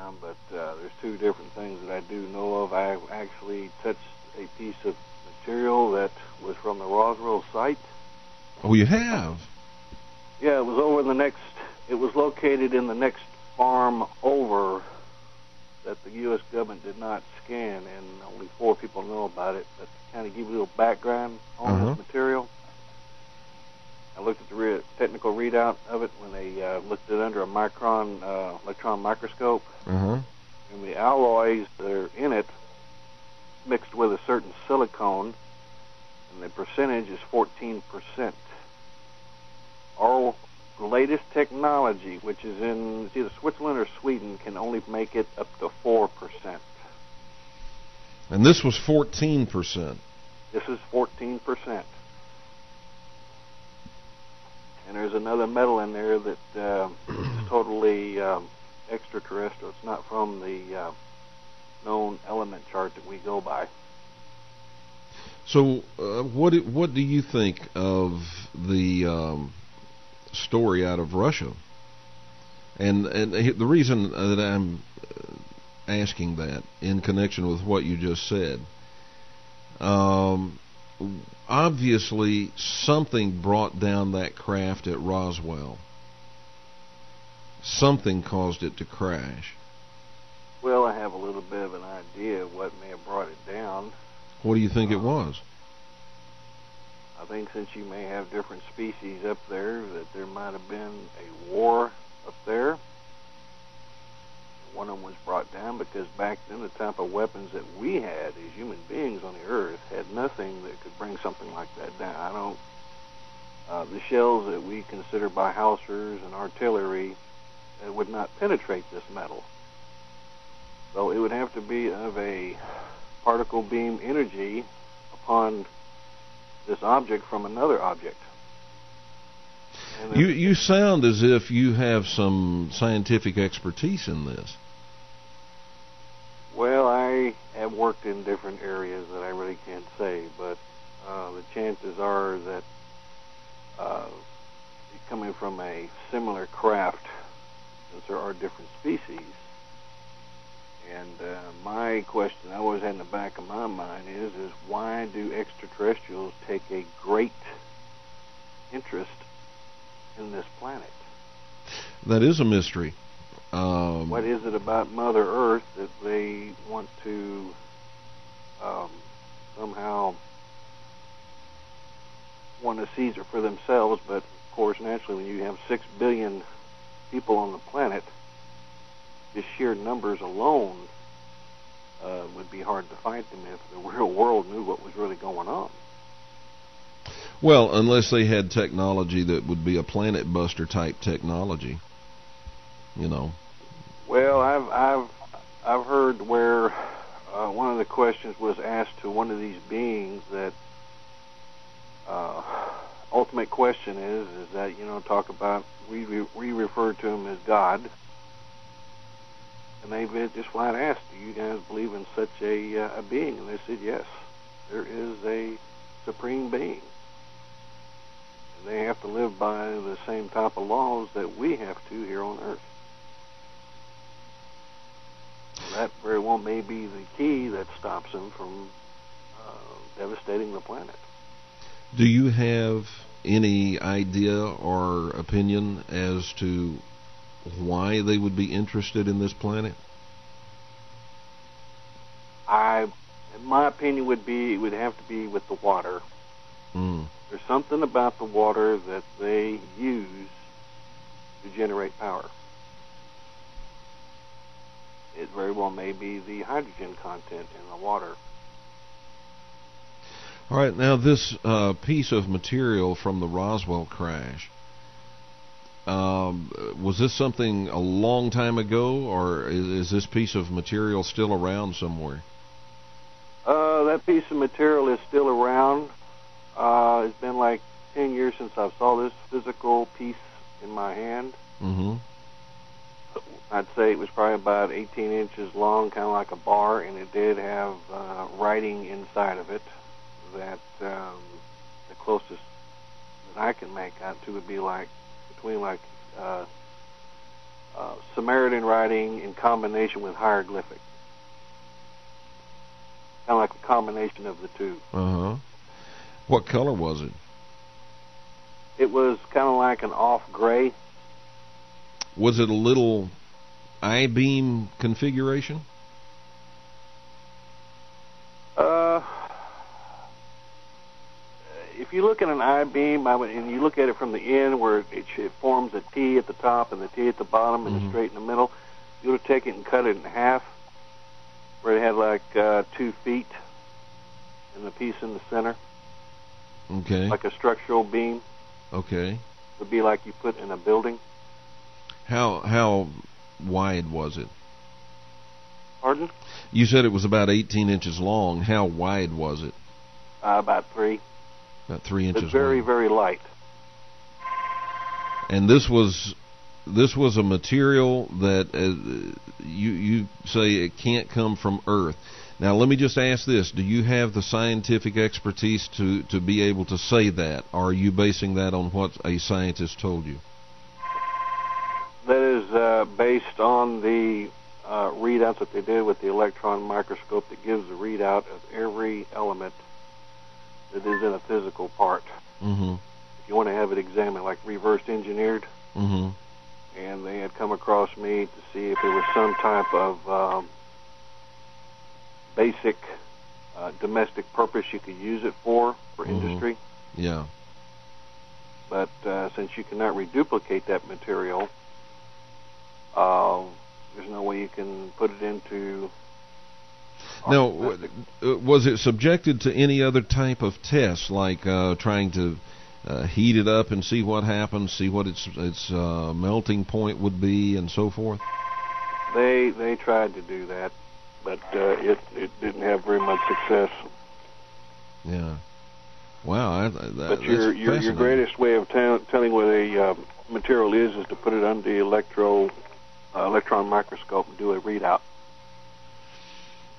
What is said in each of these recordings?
down, but there's two different things that I do know of. I actually touched a piece of material that was from the Roswell site. Oh, you have? Yeah, it was over in the next. It was located in the next farm over that the U.S. government did not scan, and only 4 people know about it. But to kind of give you a little background on this material, I looked at the technical readout of it when they looked at it under a electron microscope, and the alloys that are in it mixed with a certain silicone, and the percentage is 14%. Our latest technology, which is in either Switzerland or Sweden, can only make it up to 4%. And this was 14%. This is 14%. And there's another metal in there that is totally extraterrestrial. It's not from the known element chart that we go by. So, what do you think of the story out of Russia? And the reason that I'm asking that in connection with what you just said, obviously something brought down that craft at Roswell. Something caused it to crash. Well, I have a little bit of an idea of what may have brought it down. What do you think it was? I think since you may have different species up there, that there might have been a war up there. One of them was brought down because back then the type of weapons that we had as human beings on the Earth had nothing that could bring something like that down. The shells that we consider by howitzers and artillery would not penetrate this metal. So it would have to be of a particle beam energy upon this object from another object. You sound as if you have some scientific expertise in this. Well, I have worked in different areas that I really can't say, but the chances are that coming from a similar craft, since there are different species, and my question I always had in the back of my mind is why do extraterrestrials take a great interest in this planet? That is a mystery. What is it about Mother Earth that they want to somehow want to seize it for themselves? But of course, naturally, when you have 6 billion people on the planet, the sheer numbers alone would be hard to fight them if the real world knew what was really going on. Well, unless they had technology that would be a planet buster type technology, you know. Well, I've heard where one of the questions was asked to one of these beings that ultimate question is that talk about we refer to him as God, and they just flat asked, do you guys believe in such a being? And they said yes, there is a supreme being. They have to live by the same type of laws that we have to here on Earth. Well, that very well may be the key that stops them from devastating the planet. Do you have any idea or opinion as to why they would be interested in this planet? My opinion would be it would have to be with the water. There's something about the water that they use to generate power. It very well may be the hydrogen content in the water. All right, now this piece of material from the Roswell crash, was this something a long time ago, or is this piece of material still around somewhere? That piece of material is still around. It's been like 10 years since I saw this physical piece in my hand. I'd say it was probably about 18 inches long, kind of like a bar, and it did have writing inside of it that the closest that I can make out to would be like between like Samaritan writing in combination with hieroglyphic. Kind of like a combination of the two. Uh-huh. What color was it? It was kind of like an off gray. Was it a little I-beam configuration? If you look at an I-beam, and you look at it from the end where it forms a T at the top and the T at the bottom and a straight in the middle, you would take it and cut it in half, where it had like 2 feet and the piece in the center. Okay. Like a structural beam. Okay. It would be like you put in a building. How wide was it? Pardon? You said it was about 18 inches long. How wide was it? About 3. About 3 inches. It's very, long. very light. And this was a material that you say it can't come from Earth. Now, let me just ask this: do you have the scientific expertise to be able to say that, or are you basing that on what a scientist told you? That is based on the readouts that they did with the electron microscope that gives the readout of every element that is in a physical part. Mm-hmm. If you want to have it examined, like reverse engineered, mm-hmm. and they had come across me to see if there was some type of basic domestic purpose you could use it for mm-hmm. industry. Yeah. But since you cannot reduplicate that material, there's no way you can put it into... Now, was it subjected to any other type of test, like trying to heat it up and see what happens, see what its melting point would be, and so forth? They tried to do that, but it didn't have very much success. Yeah. Wow. But your greatest way of telling what a material is to put it under the electron microscope and do a readout.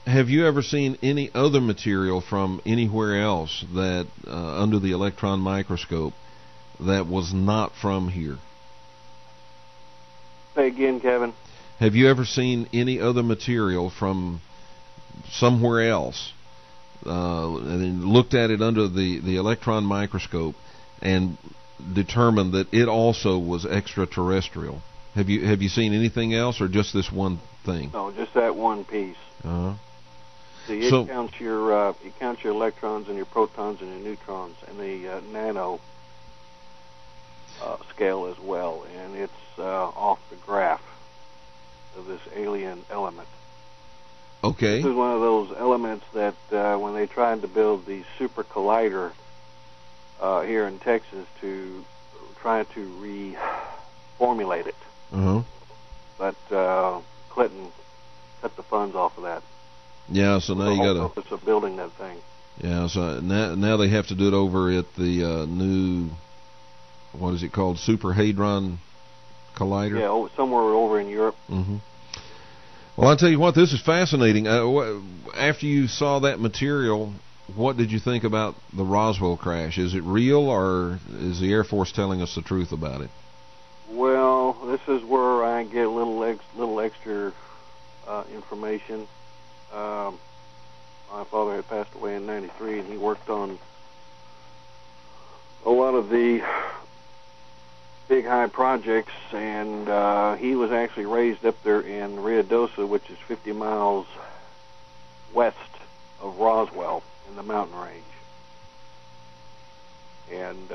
Have you ever seen any other material from anywhere else that under the electron microscope that was not from here? Say again, Kevin. Have you ever seen any other material from somewhere else and then looked at it under the electron microscope and determined that it also was extraterrestrial? Have you seen anything else, or just this one thing? No, just that one piece. Uh-huh. See, it counts your electrons and your protons and your neutrons and the nano scale as well, and it's off the graph of this alien element. Okay. This is one of those elements that when they tried to build the super collider here in Texas to try to reformulate it, but Clinton cut the funds off of that. Yeah, so now you got to purpose of building that thing. Yeah, so now they have to do it over at the new, what is it called, Super Hadron Collider? Yeah, somewhere over in Europe. Mm-hmm. Well, I'll tell you what, this is fascinating. After you saw that material, what did you think about the Roswell crash? Is it real, or is the Air Force telling us the truth about it? Well, this is where I get a little extra information. My father had passed away in '93, and he worked on a lot of the big high projects, and he was actually raised up there in Ruidoso, which is 50 miles west of Roswell in the mountain range. And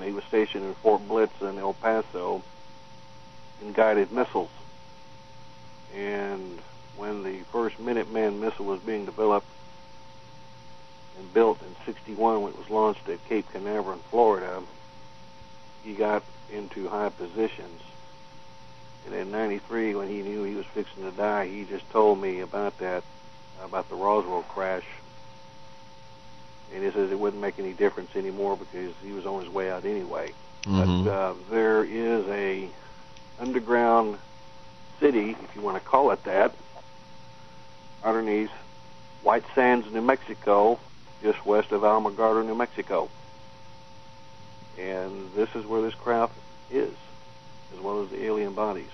he was stationed in Fort Blitz in El Paso in guided missiles. And when the first Minuteman missile was being developed and built in '61, when it was launched at Cape Canaveral, Florida, he got into high positions. And in '93, when he knew he was fixing to die, he just told me about the Roswell crash. And he says it wouldn't make any difference anymore because he was on his way out anyway. Mm-hmm. But there is a underground city, if you want to call it that, underneath White Sands, New Mexico, just west of Alamogordo, New Mexico. And this is where this craft is. as well as the alien bodies.